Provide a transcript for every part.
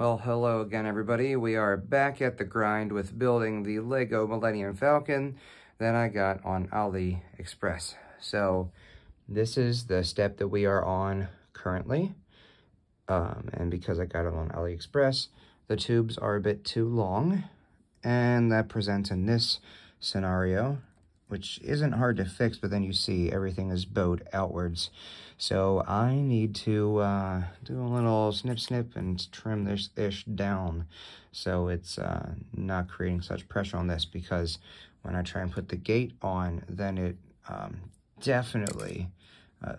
Well, hello again, everybody. We are back at the grind with building the Lego Millennium Falcon that I got on AliExpress. So this is the step that we are on currently. And because I got it on AliExpress, the tubes are a bit too long. And that presents in this scenario, which isn't hard to fix, but then you see everything is bowed outwards. So I need to do a little snip and trim this ish down so it's not creating such pressure on this, because when I try and put the gate on, then it definitely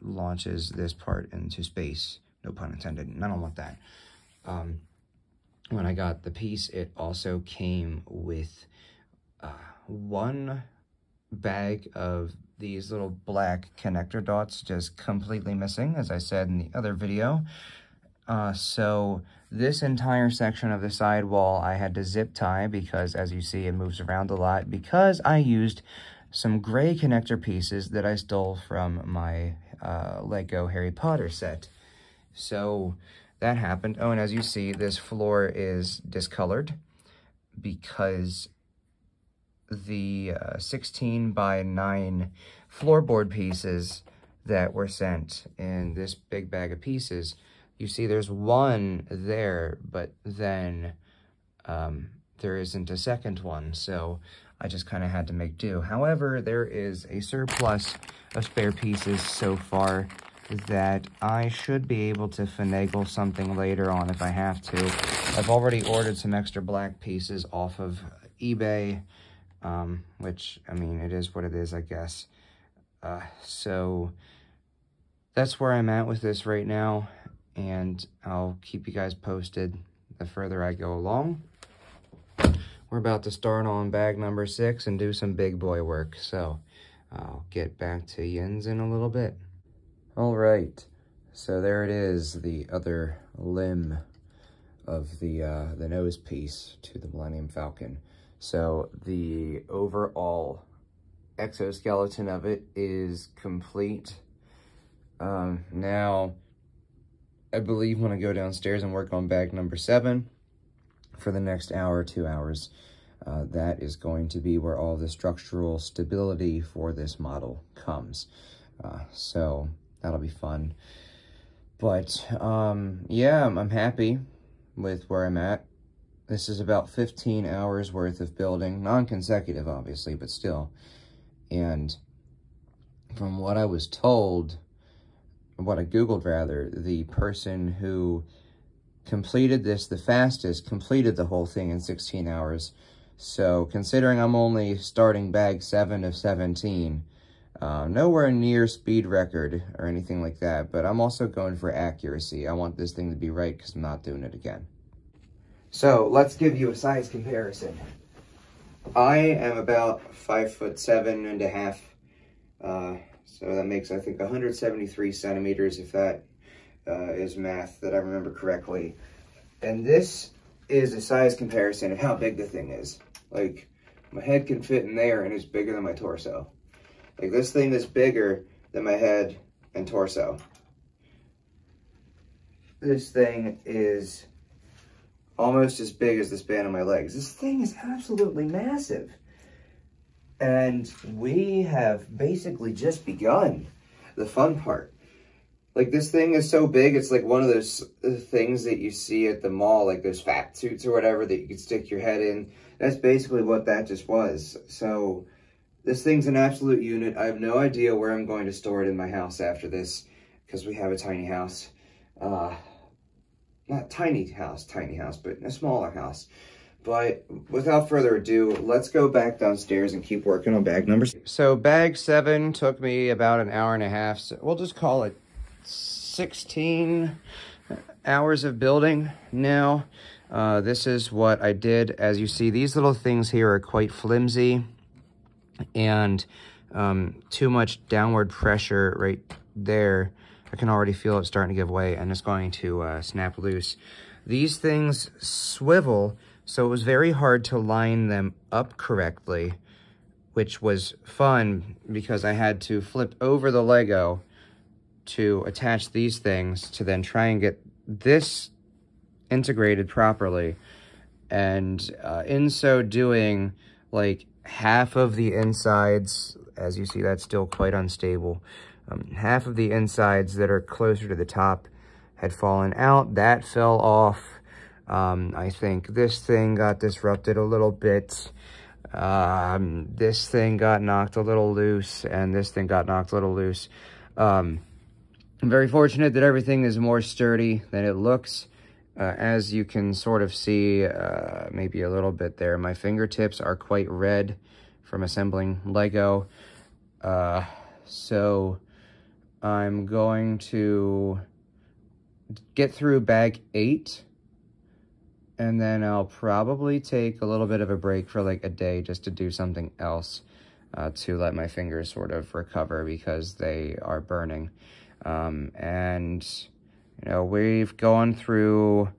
launches this part into space. No pun intended, and I don't want that. When I got the piece, it also came with one bag of these little black connector dots just completely missing, as I said in the other video. So this entire section of the sidewall I had to zip tie, because as you see it moves around a lot, because I used some gray connector pieces that I stole from my Lego Harry Potter set. So that happened. Oh, and as you see, this floor is discolored because the 16 by 9 floorboard pieces that were sent in this big bag of pieces, you see there's one there, but then there isn't a second one, so I just kind of had to make do. However, there is a surplus of spare pieces so far that I should be able to finagle something later on if I have to. I've already ordered some extra black pieces off of eBay, which, I mean, it is what it is, I guess. So that's where I'm at with this right now, and I'll keep you guys posted the further I go along. We're about to start on bag number 6 and do some big boy work, so I'll get back to yins in a little bit. All right, so there it is, the other limb of the nose piece to the Millennium Falcon. So the overall exoskeleton of it is complete. Now, I believe when I go downstairs and work on bag number 7 for the next hour or 2 hours, that is going to be where all the structural stability for this model comes. So that'll be fun. But yeah, I'm happy with where I'm at. This is about 15 hours worth of building, non-consecutive obviously, but still. And from what I was told, what I Googled rather, the person who completed this the fastest completed the whole thing in 16 hours. So considering I'm only starting bag 7 of 17, nowhere near speed record or anything like that, but I'm also going for accuracy. I want this thing to be right because I'm not doing it again. So let's give you a size comparison. I am about 5'7.5", so that makes, I think, 173 centimeters, if that is math that I remember correctly. And this is a size comparison of how big the thing is. Like, my head can fit in there and it's bigger than my torso. Like, this thing is bigger than my head and torso. This thing is almost as big as the span of my legs. This thing is absolutely massive. And we have basically just begun the fun part. Like, this thing is so big, it's like one of those things that you see at the mall, like those fat suits or whatever that you can stick your head in. That's basically what that just was. So this thing's an absolute unit. I have no idea where I'm going to store it in my house after this, because we have a tiny house. Not tiny house, but a smaller house. But without further ado, let's go back downstairs and keep working on bag number 6. So bag 7 took me about an hour and a half. So we'll just call it 16 hours of building now. This is what I did. As you see, these little things here are quite flimsy, and too much downward pressure right there. I can already feel it starting to give way, and it's going to snap loose. These things swivel, so it was very hard to line them up correctly, which was fun because I had to flip over the Lego to attach these things to then try and get this integrated properly. And in so doing, like, half of the insides, as you see, that's still quite unstable. Half of the insides that are closer to the top had fallen out. That fell off. I think this thing got disrupted a little bit. This thing got knocked a little loose, and this thing got knocked a little loose. I'm very fortunate that everything is more sturdy than it looks. As you can sort of see, maybe a little bit there, my fingertips are quite red from assembling Lego. So I'm going to get through bag 8, and then I'll probably take a little bit of a break for like a day just to do something else to let my fingers sort of recover because they are burning. And, you know, we've gone through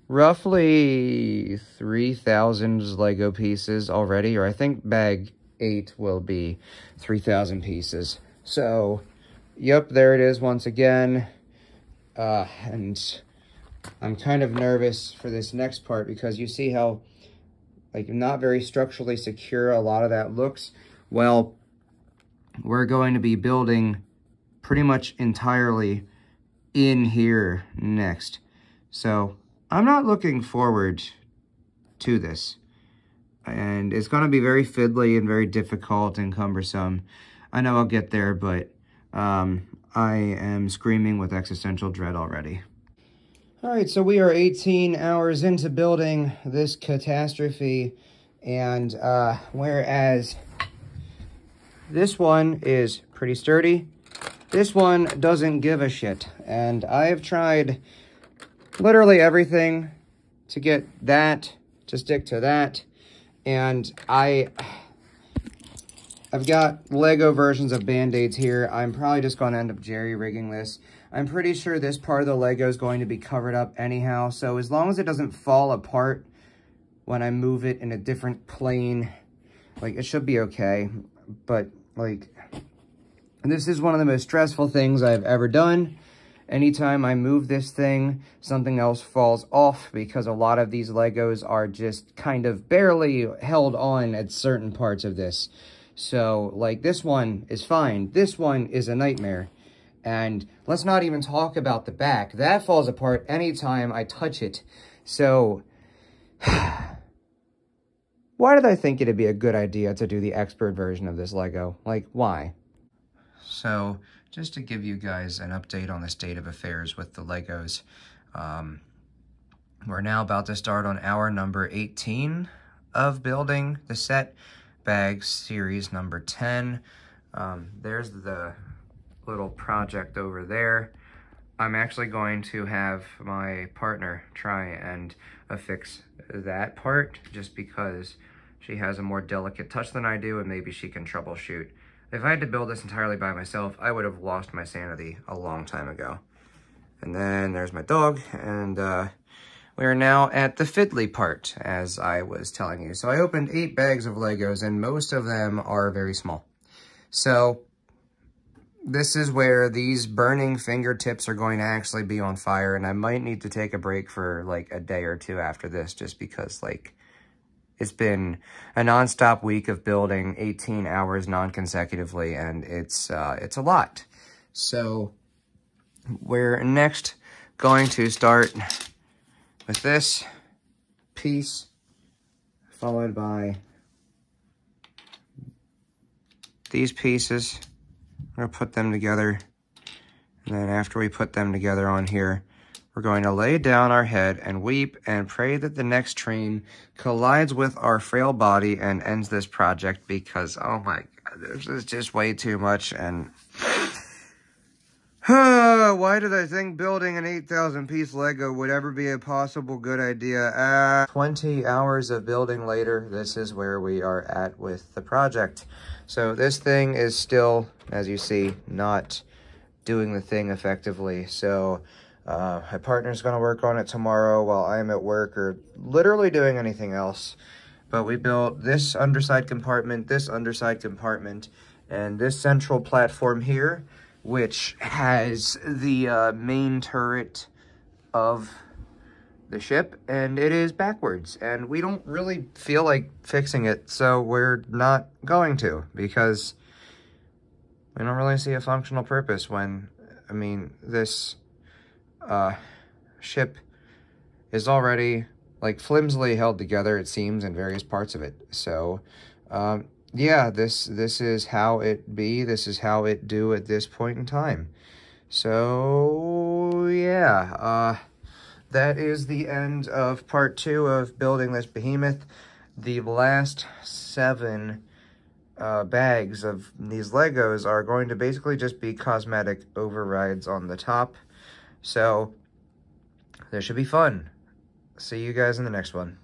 roughly 3,000 Lego pieces already, or I think bag 8 will be 3,000 pieces. So, yep, there it is once again. And I'm kind of nervous for this next part because you see how, like, not very structurally secure a lot of that looks. Well, we're going to be building pretty much entirely in here next. So I'm not looking forward to this. And it's going to be very fiddly and very difficult and cumbersome. I know I'll get there, but I am screaming with existential dread already. All right, so we are 18 hours into building this catastrophe, and whereas this one is pretty sturdy, this one doesn't give a shit. And I have tried literally everything to get that to stick to that, and I've got Lego versions of Band-Aids here. I'm probably just going to end up jerry-rigging this. I'm pretty sure this part of the Lego is going to be covered up anyhow, so as long as it doesn't fall apart when I move it in a different plane, like, it should be okay. But, like, this is one of the most stressful things I've ever done. Anytime I move this thing, something else falls off because a lot of these Legos are just kind of barely held on at certain parts of this. So, like, this one is fine. This one is a nightmare. And let's not even talk about the back. That falls apart anytime I touch it. So, why did I think it'd be a good idea to do the expert version of this Lego? Like, why? So, just to give you guys an update on the state of affairs with the Legos, we're now about to start on hour number 18 of building the set, bag series number 10. There's the little project over there. I'm actually going to have my partner try and affix that part just because she has a more delicate touch than I do, and maybe she can troubleshoot. If I had to build this entirely by myself, I would have lost my sanity a long time ago. And then there's my dog, and we are now at the fiddly part, as I was telling you. So I opened 8 bags of Legos, and most of them are very small. So this is where these burning fingertips are going to actually be on fire, and I might need to take a break for like a day or two after this, just because, like, it's been a non-stop week of building 18 hours non-consecutively, and it's a lot. So we're next going to start with this piece, followed by these pieces. We're going to put them together, and then after we put them together on here, we're going to lay down our head and weep and pray that the next train collides with our frail body and ends this project because, oh my God, this is just way too much. And why did I think building an 8,000 piece Lego would ever be a possible good idea? 20 hours of building later, this is where we are at with the project. So this thing is still, as you see, not doing the thing effectively. So my partner's going to work on it tomorrow while I'm at work or literally doing anything else. But we built this underside compartment, and this central platform here, which has the main turret of the ship, and it is backwards, and we don't really feel like fixing it, so we're not going to, because we don't really see a functional purpose when, I mean, this ship is already, like, flimsily held together, it seems, in various parts of it. So, yeah, this is how it be, this is how it do at this point in time. So, yeah, that is the end of part 2 of building this behemoth. The last 7 bags of these Legos are going to basically just be cosmetic overrides on the top. So, this should be fun. See you guys in the next one.